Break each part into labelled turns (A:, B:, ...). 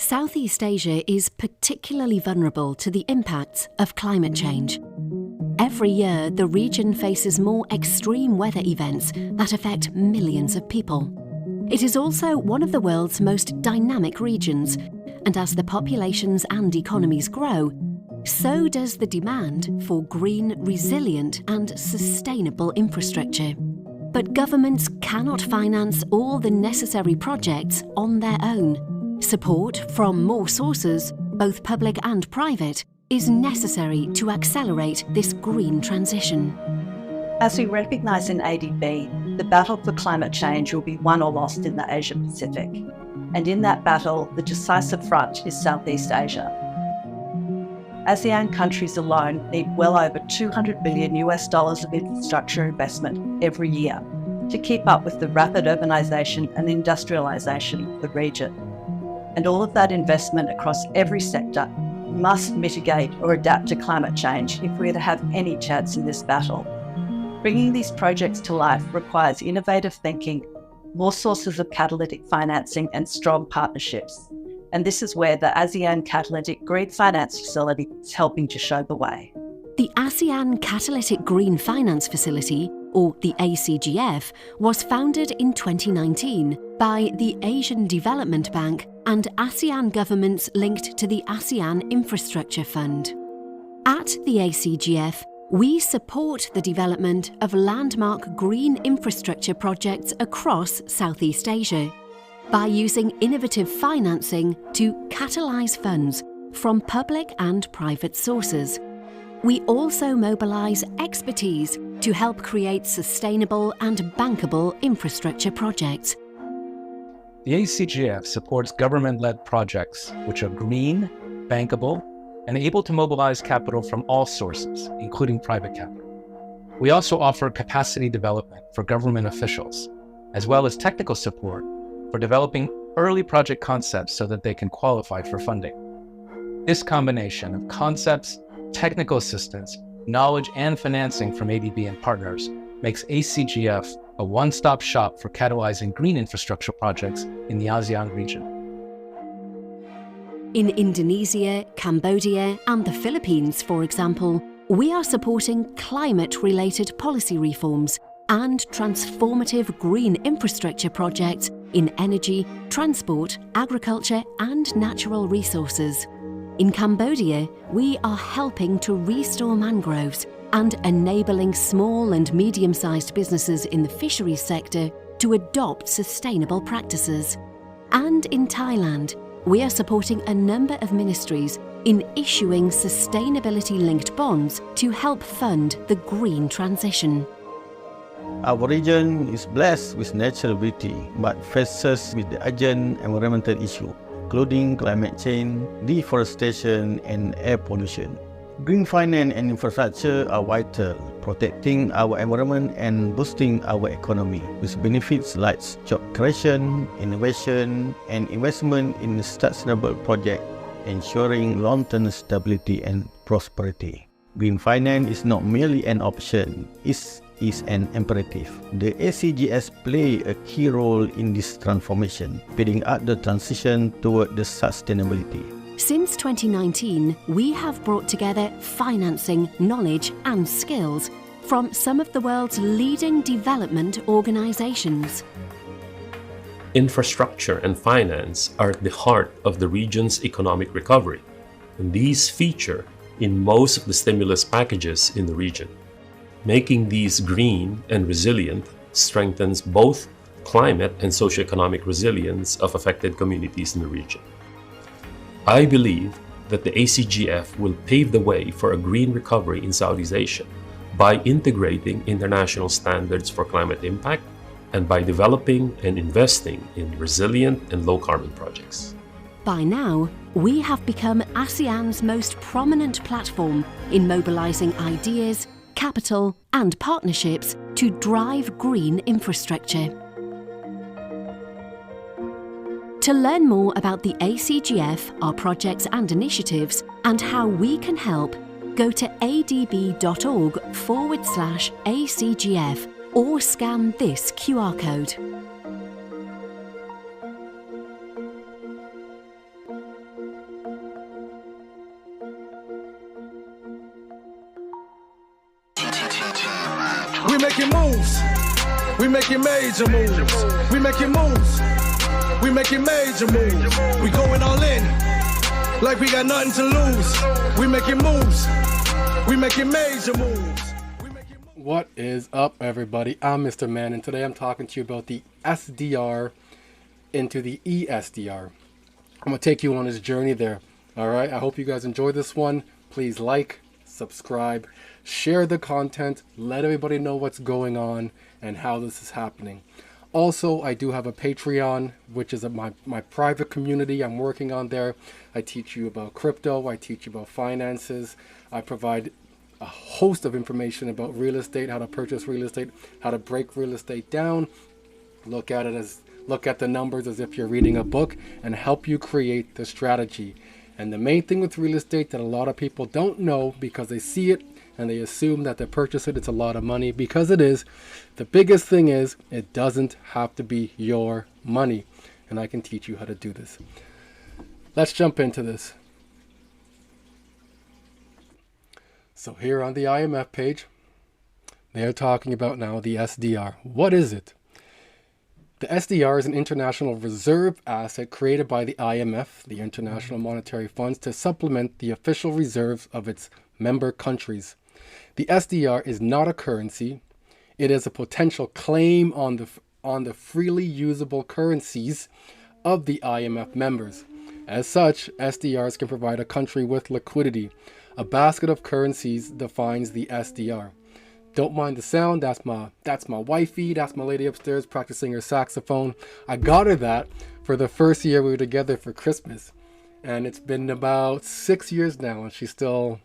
A: Southeast Asia is particularly vulnerable to the impacts of climate change. Every year, the region faces more extreme weather events that affect millions of people. It is also one of the world's most dynamic regions, and as the populations and economies grow, so does the demand for green, resilient and sustainable infrastructure. But governments cannot finance all the necessary projects on their own. Support from more sources, both public and private, is necessary to accelerate this green transition.
B: As we recognise in ADB, the battle for climate change will be won or lost in the Asia Pacific. And in that battle, the decisive front is Southeast Asia. ASEAN countries alone need well over $200 billion of infrastructure investment every year to keep up with the rapid urbanisation and industrialisation of the region. And all of that investment across every sector must mitigate or adapt to climate change if we're to have any chance in this battle. Bringing these projects to life requires innovative thinking, more sources of catalytic financing and strong partnerships. And this is where the ASEAN Catalytic Green Finance Facility is helping to show the way.
A: The ASEAN Catalytic Green Finance Facility, or the ACGF, was founded in 2019 by the Asian Development Bank and ASEAN governments linked to the ASEAN Infrastructure Fund. At the ACGF, we support the development of landmark green infrastructure projects across Southeast Asia by using innovative financing to catalyse funds from public and private sources. We also mobilise expertise to help create sustainable and bankable infrastructure projects.
C: The ACGF supports government-led projects which are green, bankable, and able to mobilize capital from all sources, including private capital. We also offer capacity development for government officials, as well as technical support for developing early project concepts so that they can qualify for funding. This combination of concepts, technical assistance, knowledge, and financing from ADB and partners makes ACGF a one-stop shop for catalyzing green infrastructure projects in the ASEAN region.
A: In Indonesia, Cambodia, and the Philippines, for example, we are supporting climate-related policy reforms and transformative green infrastructure projects in energy, transport, agriculture, and natural resources. In Cambodia, we are helping to restore mangroves and enabling small and medium-sized businesses in the fisheries sector to adopt sustainable practices. And in Thailand, we are supporting a number of ministries in issuing sustainability-linked bonds to help fund the green transition.
D: Our region is blessed with natural beauty, but faces with the urgent environmental issue, including climate change, deforestation, and air pollution. Green finance and infrastructure are vital, protecting our environment and boosting our economy, with benefits like job creation, innovation, and investment in sustainable projects, ensuring long-term stability and prosperity. Green finance is not merely an option, it is an imperative. The ACGS play a key role in this transformation, speeding up the transition toward the sustainability.
A: Since 2019, we have brought together financing, knowledge, and skills from some of the world's leading development organizations.
E: Infrastructure and finance are at the heart of the region's economic recovery, and these feature in most of the stimulus packages in the region. Making these green and resilient strengthens both climate and socioeconomic resilience of affected communities in the region. I believe that the ACGF will pave the way for a green recovery in Southeast Asia by integrating international standards for climate impact and by developing and investing in resilient and low-carbon projects.
A: By now, we have become ASEAN's most prominent platform in mobilizing ideas, capital, and partnerships to drive green infrastructure. To learn more about the ACGF, our projects and initiatives, and how we can help, go to adb.org/ACGF or scan this QR code.
F: We making moves. We making major moves. We making moves. We making major moves. We going all in. Like we got nothing to lose. We making moves. We making major moves.
G: What is up, everybody? I'm Mr. Man, and today I'm talking to you about the SDR into the e-SDR. I'm going to take you on this journey there. All right. I hope you guys enjoy this one. Please like, subscribe, share the content, let everybody know what's going on and how this is happening. Also, I do have a Patreon, which is my private community I'm working on there. I teach you about crypto. I teach you about finances. I provide a host of information about real estate, how to purchase real estate, how to break real estate down, look at the numbers as if you're reading a book, and help you create the strategy. And the main thing with real estate that a lot of people don't know, because they see it and they assume that to purchase it, it's a lot of money, because it is. The biggest thing is it doesn't have to be your money. And I can teach you how to do this. Let's jump into this. So here on the IMF page, they're talking about now the SDR. What is it? The SDR is an international reserve asset created by the IMF, the International Monetary Funds, to supplement the official reserves of its member countries. The SDR is not a currency. It is a potential claim on the freely usable currencies of the IMF members. As such, SDRs can provide a country with liquidity. A basket of currencies defines the SDR. Don't mind the sound. That's my wifey. That's my lady upstairs practicing her saxophone. I got her that for the first year we were together for Christmas. And it's been about 6 years now, and she's still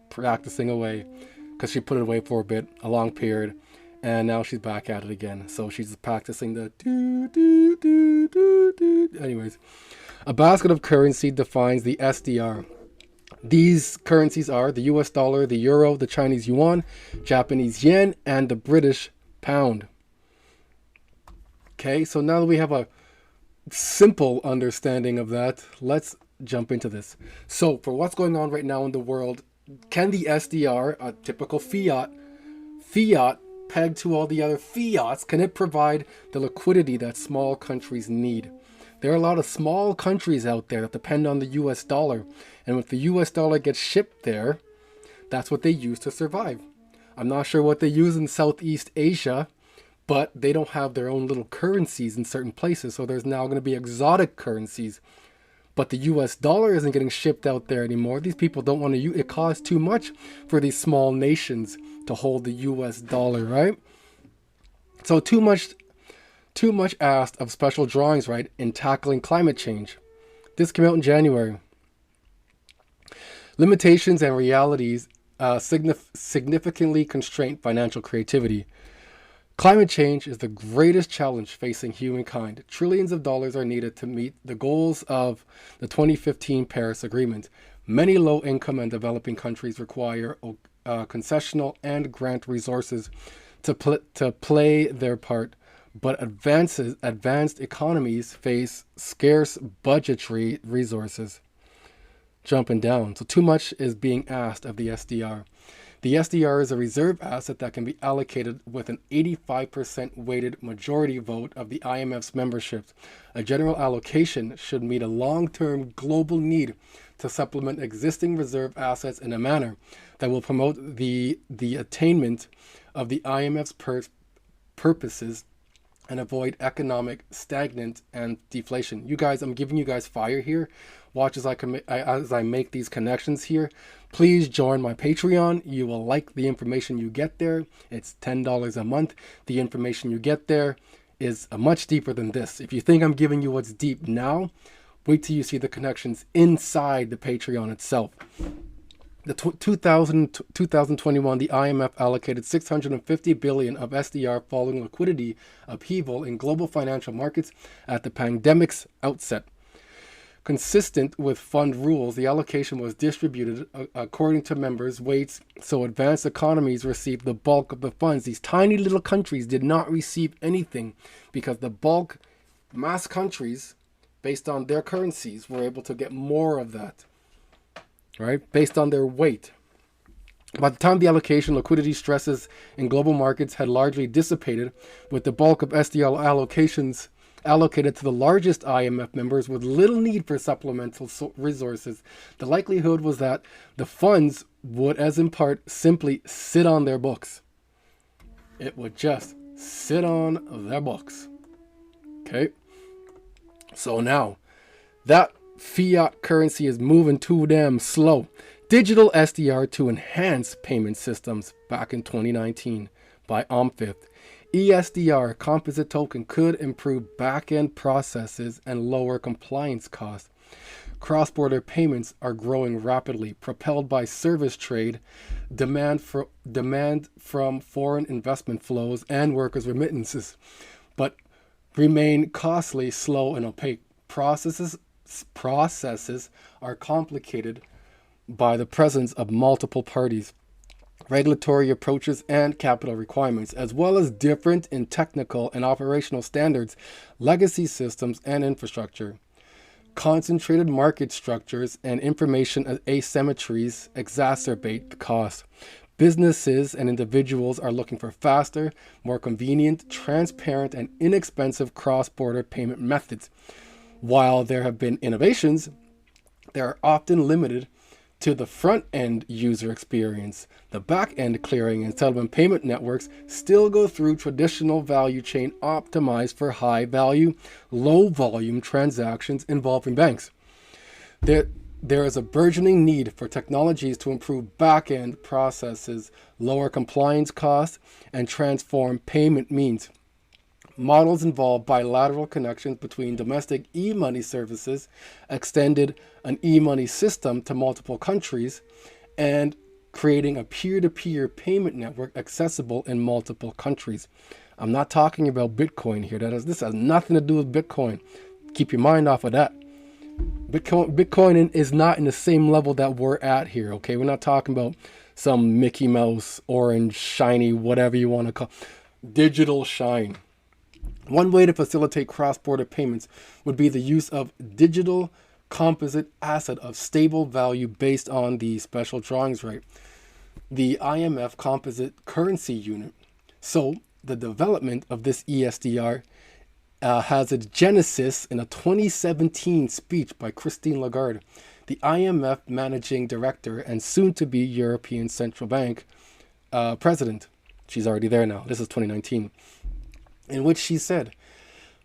G: practicing away because she put it away for a bit, a long period. And now she's back at it again. So she's practicing the do, do, do, do, do. Anyways, a basket of currency defines the SDR. These currencies are the US dollar, the euro, the Chinese yuan, Japanese yen, and the British pound. Okay, so now that we have a simple understanding of that, let's jump into this. So for what's going on right now in the world, can the SDR, a typical fiat pegged to all the other fiats, can it provide the liquidity that small countries need? There are a lot of small countries out there that depend on the US dollar. And if the US dollar gets shipped there, that's what they use to survive. I'm not sure what they use in Southeast Asia, but they don't have their own little currencies in certain places. So there's now going to be exotic currencies. But the US dollar isn't getting shipped out there anymore. These people don't want to use it. It costs too much for these small nations to hold the US dollar, right? So too much asked of special drawings, right, in tackling climate change. This came out in January. Limitations and realities significantly constrain financial creativity. Climate change is the greatest challenge facing humankind. Trillions of dollars are needed to meet the goals of the 2015 Paris Agreement. Many low-income and developing countries require concessional and grant resources to play their part. But advanced economies face scarce budgetary resources. Jumping down. So too much is being asked of the SDR. The SDR is a reserve asset that can be allocated with an 85% weighted majority vote of the IMF's memberships. A general allocation should meet a long-term global need to supplement existing reserve assets in a manner that will promote the attainment of the IMF's purposes and avoid economic stagnant and deflation. You guys, I'm giving you guys fire here. Watch as I make these connections here. Please join my Patreon. You will like the information you get there. It's $10 a month. The information you get there is much deeper than this. If you think I'm giving you what's deep now, wait till you see the connections inside the Patreon itself. The 2021, the IMF allocated $650 billion of SDR following liquidity upheaval in global financial markets at the pandemic's outset. Consistent with fund rules, the allocation was distributed according to members' weights, so advanced economies received the bulk of the funds. These tiny little countries did not receive anything because the bulk mass countries, based on their currencies, were able to get more of that, right? Based on their weight. By the time the allocation, liquidity stresses in global markets had largely dissipated, with the bulk of SDR allocations allocated to the largest IMF members with little need for supplemental resources, the likelihood was that the funds would, as in part, simply sit on their books. It would just sit on their books. Okay? So now, that fiat currency is moving too damn slow. Digital SDR to enhance payment systems back in 2019 by OMFIF. e-SDR composite token could improve back-end processes and lower compliance costs. Cross-border payments are growing rapidly, propelled by service trade, demand from foreign investment flows, and workers' remittances, but remain costly, slow, and opaque. Processes are complicated by the presence of multiple parties, regulatory approaches, and capital requirements, as well as different in technical and operational standards, legacy systems, and infrastructure. Concentrated market structures and information asymmetries exacerbate the cost. Businesses and individuals are looking for faster, more convenient, transparent, and inexpensive cross-border payment methods. While there have been innovations, they are often limited to the front-end user experience. The back-end clearing and settlement payment networks still go through traditional value chain optimized for high-value, low-volume transactions involving banks. There is a burgeoning need for technologies to improve back-end processes, lower compliance costs, and transform payment means. Models involve bilateral connections between domestic e-money services, extended an e-money system to multiple countries, and creating a peer-to-peer payment network accessible in multiple countries. I'm not talking about Bitcoin here. This has nothing to do with Bitcoin. Keep your mind off of that. Bitcoin is not in the same level that we're at here, okay? We're not talking about some Mickey Mouse, orange, shiny, whatever you want to call it. Digital shine. One way to facilitate cross-border payments would be the use of digital composite asset of stable value based on the special drawings right, the IMF composite currency unit. So the development of this e-SDR has its genesis in a 2017 speech by Christine Lagarde, the IMF managing director and soon-to-be European Central Bank president. She's already there now. This is 2019. In which she said,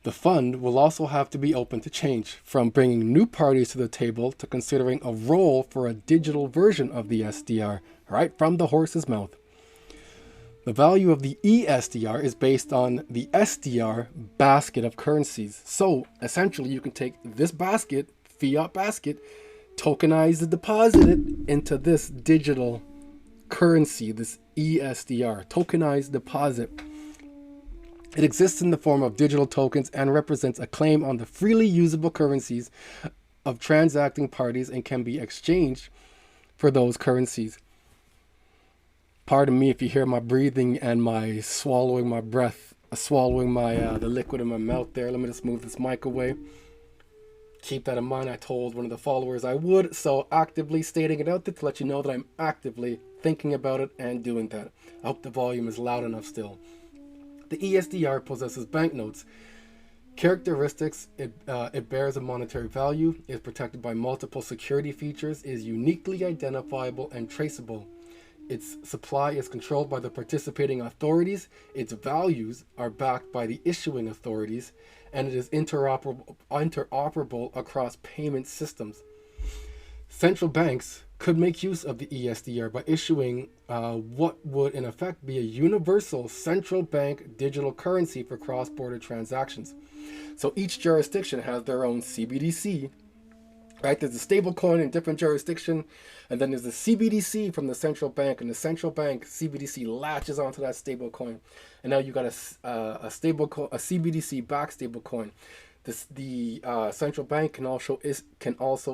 G: the fund will also have to be open to change, from bringing new parties to the table to considering a role for a digital version of the SDR, right from the horse's mouth. The value of the e-SDR is based on the SDR basket of currencies. So essentially you can take this basket, fiat basket, tokenize it, deposit it into this digital currency, this e-SDR, tokenized deposit. It exists in the form of digital tokens and represents a claim on the freely usable currencies of transacting parties and can be exchanged for those currencies. Pardon me if you hear my breathing and my swallowing my breath, swallowing my the liquid in my mouth there. Let me just move this mic away. Keep that in mind. I told one of the followers I would, so actively stating it out there to let you know that I'm actively thinking about it and doing that. I hope the volume is loud enough still. The e-SDR possesses banknotes. Characteristics, it bears a monetary value, is protected by multiple security features, is uniquely identifiable and traceable. Its supply is controlled by the participating authorities, its values are backed by the issuing authorities, and it is interoperable across payment systems. Central banks could make use of the e-SDR by issuing what would in effect be a universal central bank digital currency for cross-border transactions. So each jurisdiction has their own CBDC, right? There's a stable coin in different jurisdiction, and then there's the CBDC from the central bank, and the central bank CBDC latches onto that stable coin. And now you got a CBDC backed stable coin. The central bank can also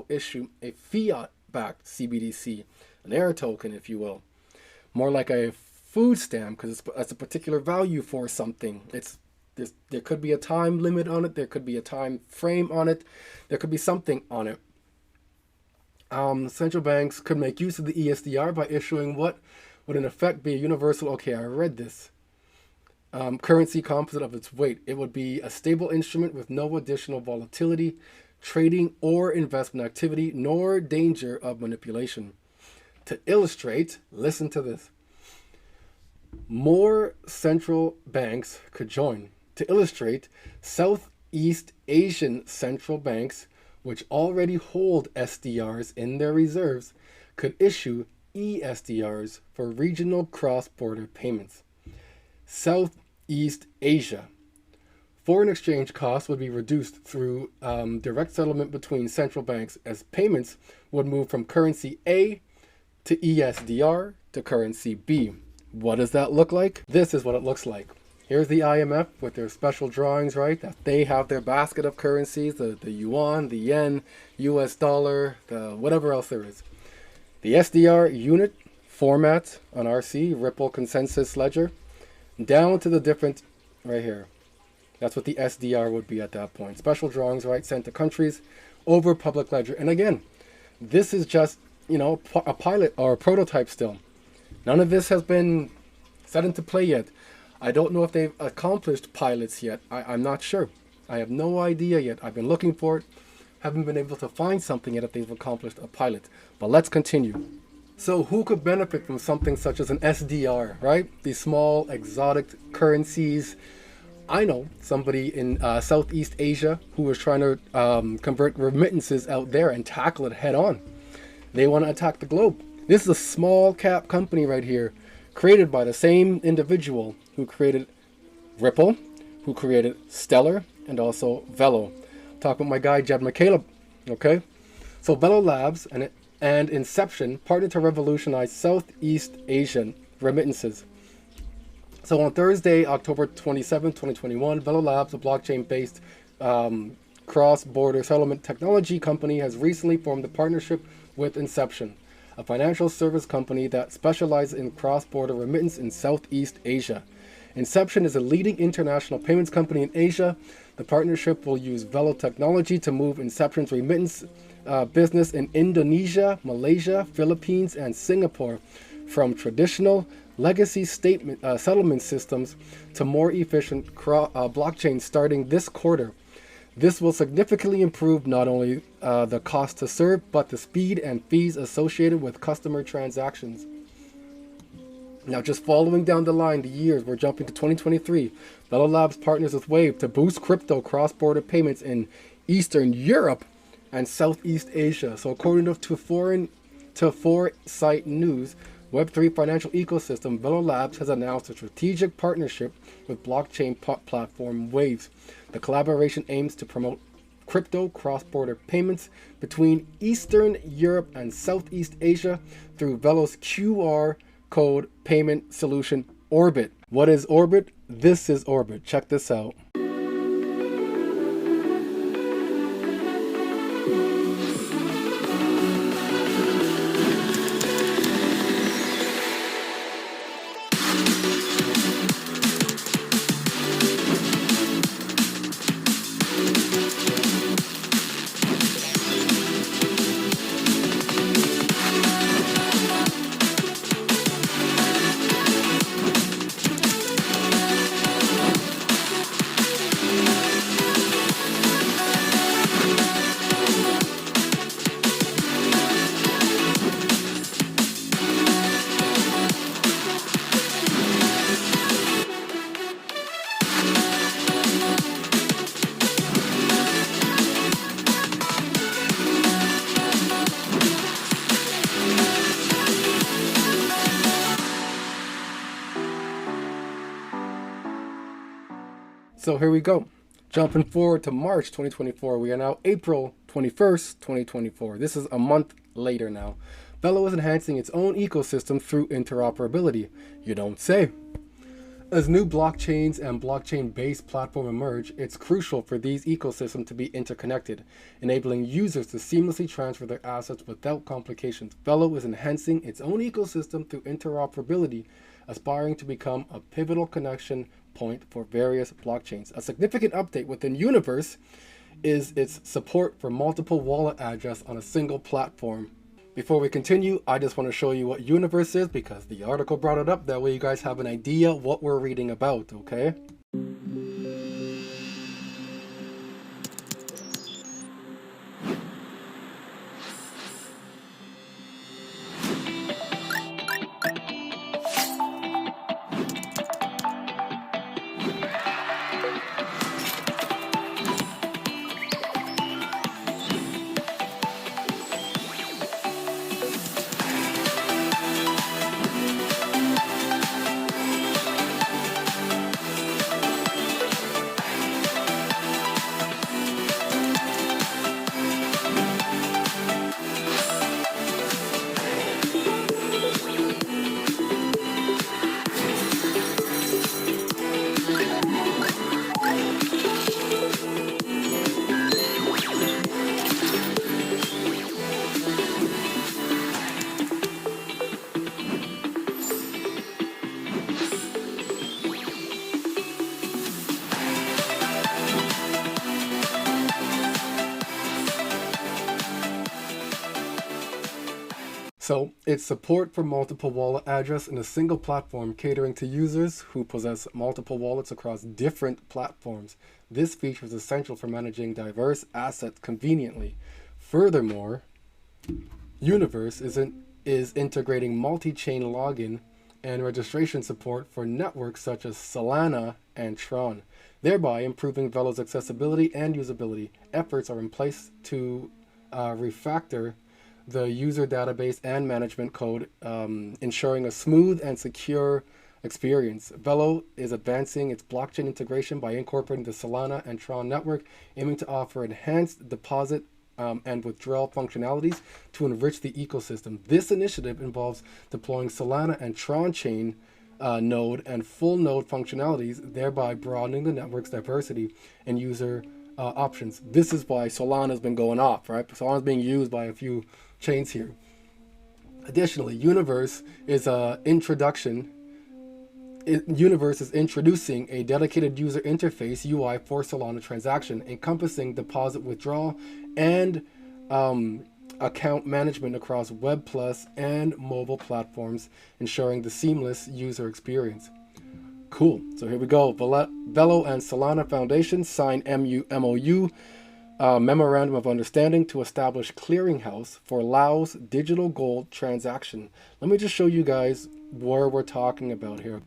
G: issue a fiat-backed CBDC, an air token, if you will, more like a food stamp, because it's a particular value for something. There could be a time limit on it. There could be a time frame on it. There could be something on it. central banks could make use of the e-SDR by issuing what would in effect be a universal, okay, I read this, currency composite of its weight. It would be a stable instrument with no additional volatility, trading, or investment activity, nor danger of manipulation. To illustrate, listen to this. More central banks could join. To illustrate, Southeast Asian central banks, which already hold SDRs in their reserves, could issue e-SDRs for regional cross-border payments. Southeast Asia. Foreign exchange costs would be reduced through direct settlement between central banks, as payments would move from currency A to e-SDR to currency B. What does that look like? This is what it looks like. Here's the IMF with their special drawings, right? That they have their basket of currencies, the yuan, the yen, US dollar, the whatever else there is. The SDR unit format on RC, Ripple Consensus Ledger, down to the different, right here. That's what the SDR would be at that point. Special drawings, right, sent to countries over public ledger. And again, this is just, a pilot or a prototype still. None of this has been set into play yet. I don't know if they've accomplished pilots yet. I'm not sure. I have no idea yet. I've been looking for it. Haven't been able to find something yet if they've accomplished a pilot. But let's continue. So who could benefit from something such as an SDR, right? These small exotic currencies. I know somebody in Southeast Asia who is trying to convert remittances out there and tackle it head on. They want to attack the globe. This is a small cap company right here, created by the same individual who created Ripple, who created Stellar, and also Velo. Talking with my guy Jed McCaleb, okay? So Velo Labs and Inception partnered to revolutionize Southeast Asian remittances. So on Thursday, October 27, 2021, Velo Labs, a blockchain-based cross-border settlement technology company, has recently formed a partnership with Inception, a financial service company that specializes in cross-border remittance in Southeast Asia. Inception is a leading international payments company in Asia. The partnership will use Velo technology to move Inception's remittance business in Indonesia, Malaysia, Philippines, and Singapore from traditional legacy settlement systems to more efficient blockchain starting this quarter. This will significantly improve not only the cost to serve, but the speed and fees associated with customer transactions. Now, just following down the line, the years, we're jumping to 2023. Velo Labs partners with Wave to boost crypto cross-border payments in Eastern Europe and Southeast Asia. So according to Foresight News, Web3 financial ecosystem, Velo Labs has announced a strategic partnership with blockchain platform Waves. The collaboration aims to promote crypto cross-border payments between Eastern Europe and Southeast Asia through Velo's QR code payment solution, Orbit. What is Orbit? This is Orbit. Check this out. So here we go. Jumping forward to March 2024. We are now April 21st, 2024. This is a month later now. Velo is enhancing its own ecosystem through interoperability. You don't say. As new blockchains and blockchain-based platforms emerge, it's crucial for these ecosystems to be interconnected, enabling users to seamlessly transfer their assets without complications. Velo is enhancing its own ecosystem through interoperability, aspiring to become a pivotal connection point for various blockchains. A significant update within Universe is its support for multiple wallet addresses on a single platform. Before we continue, I just want to show you what Universe is because the article brought it up. That way you guys have an idea what we're reading about, okay? So it's support for multiple wallet address in a single platform catering to users who possess multiple wallets across different platforms. This feature is essential for managing diverse assets conveniently. Furthermore, Universe is integrating multi-chain login and registration support for networks such as Solana and Tron, thereby improving Velo's accessibility and usability. Efforts are in place to refactor the user database and management code, ensuring a smooth and secure experience. Velo is advancing its blockchain integration by incorporating the Solana and Tron network, aiming to offer enhanced deposit and withdrawal functionalities to enrich the ecosystem. This initiative involves deploying Solana and Tron chain node and full node functionalities, thereby broadening the network's diversity and user options. This is why Solana's been going off, right? Solana's being used by a few chains here. Additionally, Universe is introducing a dedicated user interface UI for Solana transaction, encompassing deposit withdrawal and account management across Web Plus and mobile platforms, ensuring the seamless user experience. Cool. So here we go. Velo and Solana Foundation sign MOU, Memorandum of Understanding to establish clearinghouse for Laos digital gold transaction. Let me just show you guys where we're talking about here.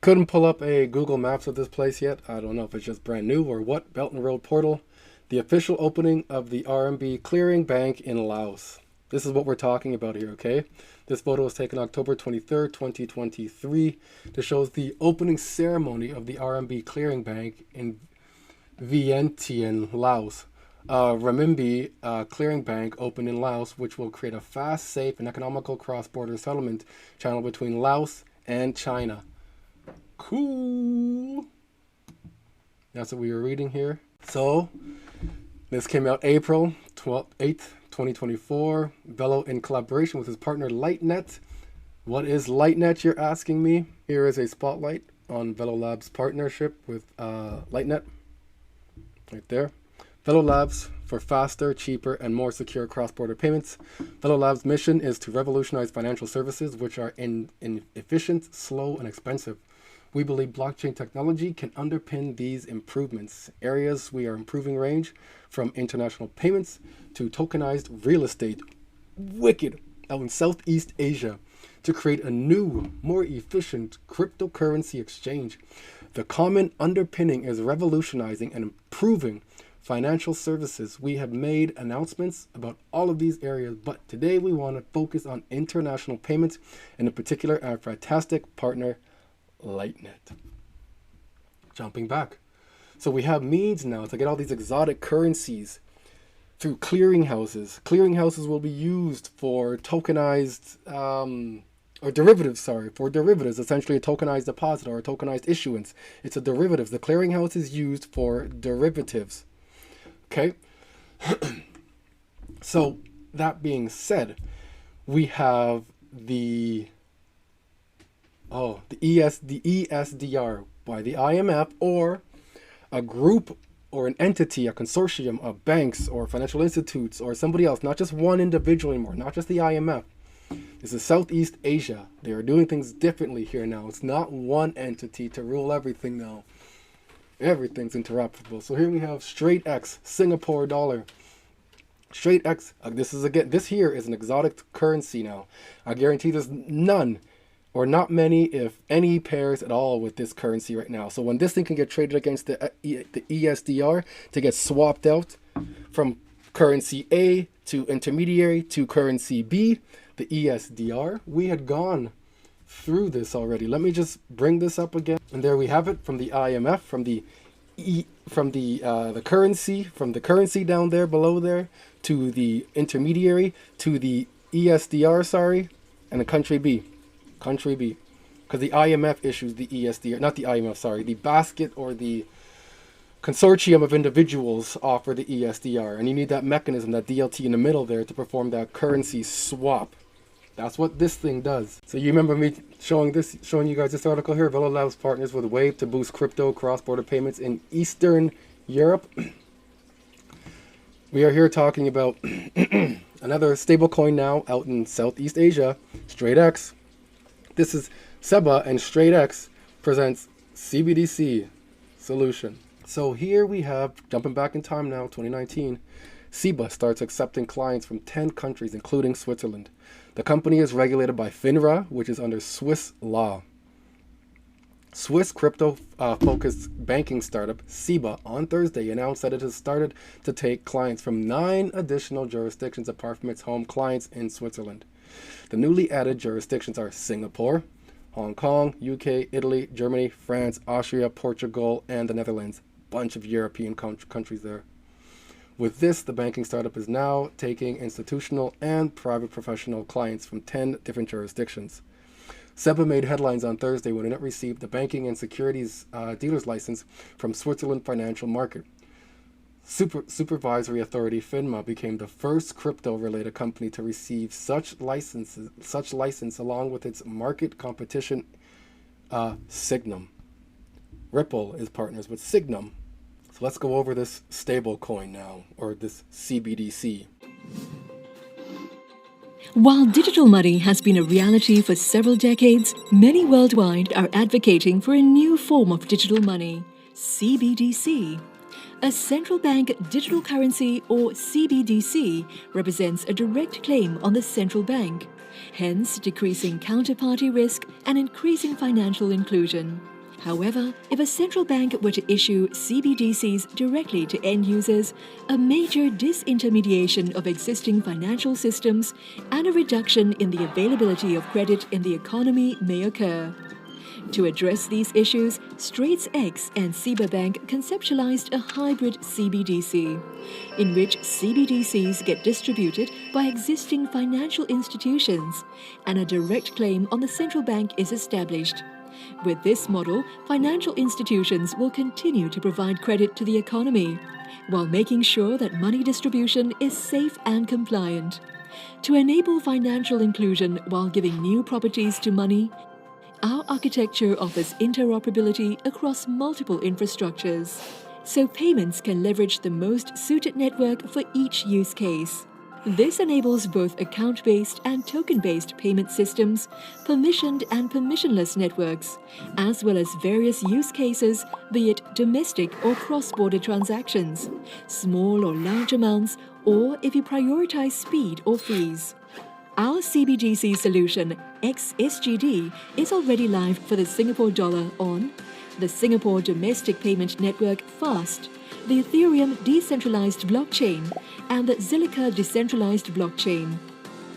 G: Couldn't pull up a Google Maps of this place yet. I don't know if it's just brand new or what. Belt and Road portal. The official opening of the RMB clearing bank in Laos. This is what we're talking about here, okay? This photo was taken October 23rd, 2023. This shows the opening ceremony of the RMB clearing bank in Vientiane, Laos. Renminbi clearing bank opened in Laos, which will create a fast, safe, and economical cross-border settlement channel between Laos and China. Cool. That's what we were reading here. So, this came out April 8th, 2024. Velo in collaboration with his partner LightNet. What is LightNet, you're asking me? Here is a spotlight on Velo Labs' partnership with LightNet. Right there. Velo Labs for faster, cheaper, and more secure cross-border payments. Velo Labs' mission is to revolutionize financial services, which are inefficient, slow, and expensive. We believe blockchain technology can underpin these improvements. Areas we are improving range from international payments to tokenized real estate. Wicked! Out in Southeast Asia to create a new, more efficient cryptocurrency exchange. The common underpinning is revolutionizing and improving financial services. We have made announcements about all of these areas, but today we want to focus on international payments and in particular our fantastic partner LightNet. Jumping back. So we have means now to get all these exotic currencies through clearinghouses. Clearinghouses will be used for tokenized for derivatives, essentially a tokenized deposit or a tokenized issuance. It's a derivative. The clearinghouse is used for derivatives. Okay. So that being said, we have the ESDR by the IMF, or a group or an entity, a consortium of banks or financial institutes or somebody else, not just one individual anymore, not just the IMF. This is Southeast Asia. They are doing things differently here now. It's not one entity to rule everything now. Everything's interoperable. So here we have straight X, Singapore dollar. Straight X, this here is an exotic currency now. I guarantee there's none or not many, if any, pairs at all with this currency right now. So when this thing can get traded against the e-SDR to get swapped out from currency A to intermediary to currency B, the e-SDR, we had gone through this already. Let me just bring this up again. And there we have it from the IMF, from the currency down there below there to the intermediary to the e-SDR, and the country B. Because the IMF issues the e-SDR, not the IMF, the basket or the consortium of individuals offer the e-SDR, and you need that mechanism, that DLT in the middle there, to perform that currency swap. That's what this thing does. So you remember me showing you guys this article here. Villa Labs partners with Wave to boost crypto cross-border payments in Eastern Europe. We are here talking about another stable coin now out in Southeast Asia, Straight X. This is SEBA, and Straight X presents CBDC solution. So here we have, jumping back in time now, 2019, SEBA starts accepting clients from 10 countries, including Switzerland. The company is regulated by FINRA, which is under Swiss law. Swiss crypto-focused banking startup SEBA on Thursday announced that it has started to take clients from 9 additional jurisdictions apart from its home clients in Switzerland. The newly added jurisdictions are Singapore, Hong Kong, UK, Italy, Germany, France, Austria, Portugal, and the Netherlands. Bunch of European countries there. With this, the banking startup is now taking institutional and private professional clients from 10 different jurisdictions. SEBA made headlines on Thursday when it received the banking and securities dealer's license from Switzerland Financial Market. Supervisory authority FINMA became the first crypto-related company to receive such license along with its market competition Signum. Ripple is partners with Signum. So let's go over this stable coin now, or this CBDC.
H: While digital money has been a reality for several decades, many worldwide are advocating for a new form of digital money, CBDC. A central bank digital currency, or CBDC, represents a direct claim on the central bank, hence decreasing counterparty risk and increasing financial inclusion. However, if a central bank were to issue CBDCs directly to end users, a major disintermediation of existing financial systems and a reduction in the availability of credit in the economy may occur. To address these issues, Straits X and SEBA Bank conceptualized a hybrid CBDC, in which CBDCs get distributed by existing financial institutions, and a direct claim on the central bank is established. With this model, financial institutions will continue to provide credit to the economy, while making sure that money distribution is safe and compliant. To enable financial inclusion while giving new properties to money, our architecture offers interoperability across multiple infrastructures, so payments can leverage the most suited network for each use case. This enables both account-based and token-based payment systems, permissioned and permissionless networks, as well as various use cases, be it domestic or cross-border transactions, small or large amounts, or if you prioritize speed or fees. Our CBDC solution, XSGD, is already live for the Singapore dollar on the Singapore Domestic Payment Network FAST, the Ethereum Decentralized Blockchain, and the Zilliqa Decentralized Blockchain.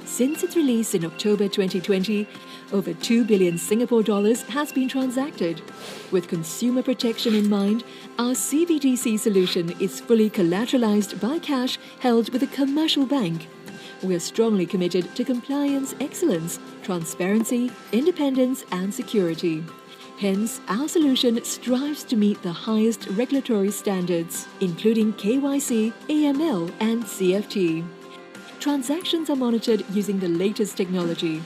H: Since its release in October 2020, over 2 billion Singapore dollars has been transacted. With consumer protection in mind, our CBDC solution is fully collateralized by cash held with a commercial bank. We are strongly committed to compliance excellence, transparency, independence, and security. Hence, our solution strives to meet the highest regulatory standards, including KYC, AML, and CFT. Transactions are monitored using the latest technology.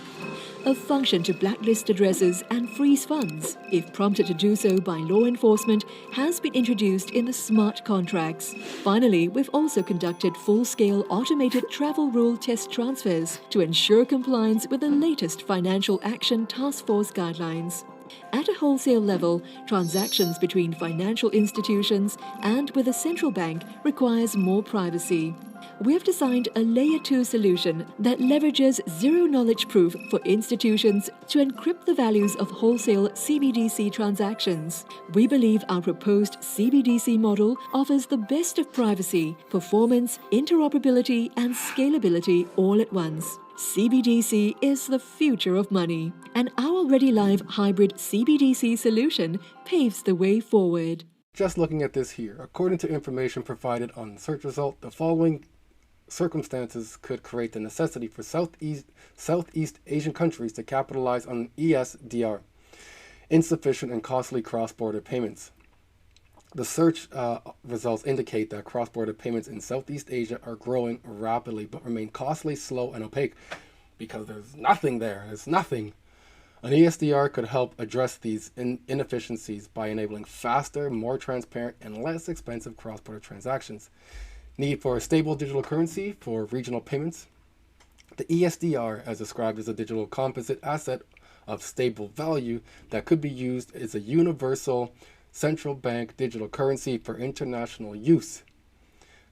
H: a function to blacklist addresses and freeze funds, if prompted to do so by law enforcement, has been introduced in the smart contracts. Finally, we've also conducted full-scale automated travel rule test transfers to ensure compliance with the latest Financial Action Task Force guidelines. At a wholesale level, transactions between financial institutions and with a central bank requires more privacy. We have designed a Layer 2 solution that leverages zero-knowledge proof for institutions to encrypt the values of wholesale CBDC transactions. We believe our proposed CBDC model offers the best of privacy, performance, interoperability, and scalability all at once. CBDC is the future of money, and our already live hybrid CBDC solution paves the way forward.
G: Just looking at this here, according to information provided on the search result, the following circumstances could create the necessity for Southeast Asian countries to capitalize on e-SDR: insufficient and costly cross-border payments. The search results indicate that cross-border payments in Southeast Asia are growing rapidly but remain costly, slow, and opaque because there's nothing there. There's nothing. An e-SDR could help address these inefficiencies by enabling faster, more transparent, and less expensive cross-border transactions. Need for a stable digital currency for regional payments. The e-SDR, as described as a digital composite asset of stable value that could be used as a universal central bank digital currency for international use.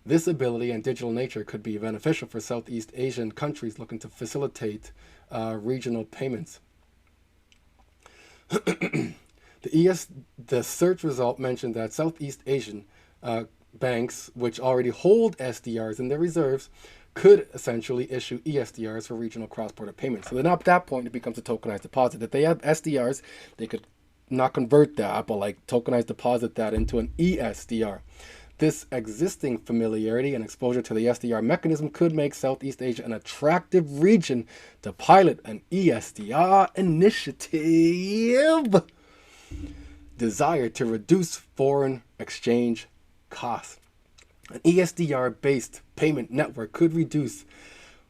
G: This ability and digital nature could be beneficial for Southeast Asian countries looking to facilitate regional payments. The search result mentioned that Southeast Asian banks, which already hold SDRs in their reserves, could essentially issue e-SDRs for regional cross-border payments. So then at that point, it becomes a tokenized deposit. If they have SDRs, they could not convert that, but like tokenized deposit that into an e-SDR. This existing familiarity and exposure to the SDR mechanism could make Southeast Asia an attractive region to pilot an e-SDR initiative desired to reduce foreign exchange costs. An e-SDR-based payment network could reduce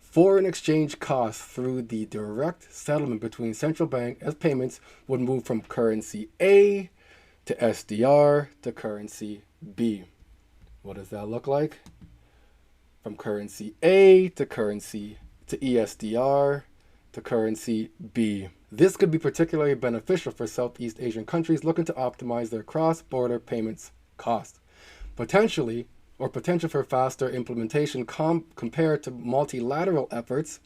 G: foreign exchange costs through the direct settlement between central bank, as payments would move from currency A to SDR to currency B. What does that look like? From currency A to e-SDR to currency B. This could be particularly beneficial for Southeast Asian countries looking to optimize their cross-border payments costs. Potential for faster implementation compared to multilateral efforts.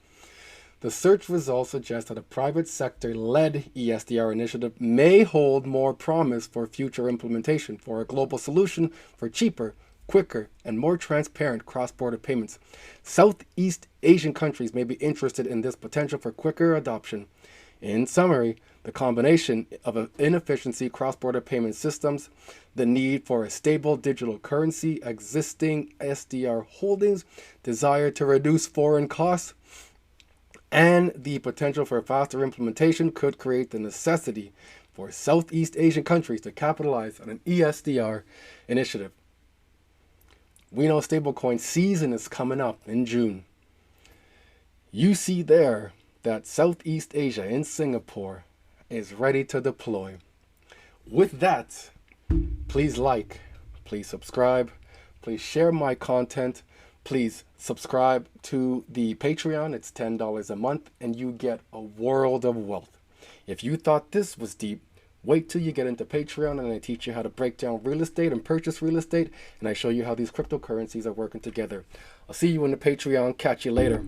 G: The search results suggest that a private sector-led e-SDR initiative may hold more promise for future implementation for a global solution for cheaper, quicker, and more transparent cross-border payments. Southeast Asian countries may be interested in this potential for quicker adoption. In summary, the combination of inefficiency cross-border payment systems, the need for a stable digital currency, existing SDR holdings, desire to reduce foreign costs, and the potential for faster implementation could create the necessity for Southeast Asian countries to capitalize on an e-SDR initiative. We know stablecoin season is coming up in June. You see there that Southeast Asia in Singapore is ready to deploy. With that, please like, please subscribe, please share my content, please subscribe to the Patreon. It's $10 a month and you get a world of wealth. If you thought this was deep, wait till you get into Patreon and I teach you how to break down real estate and purchase real estate, and I show you how these cryptocurrencies are working together. I'll see you in the Patreon. Catch you later.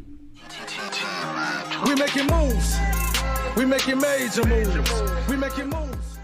F: We making moves. We making major moves. We making moves.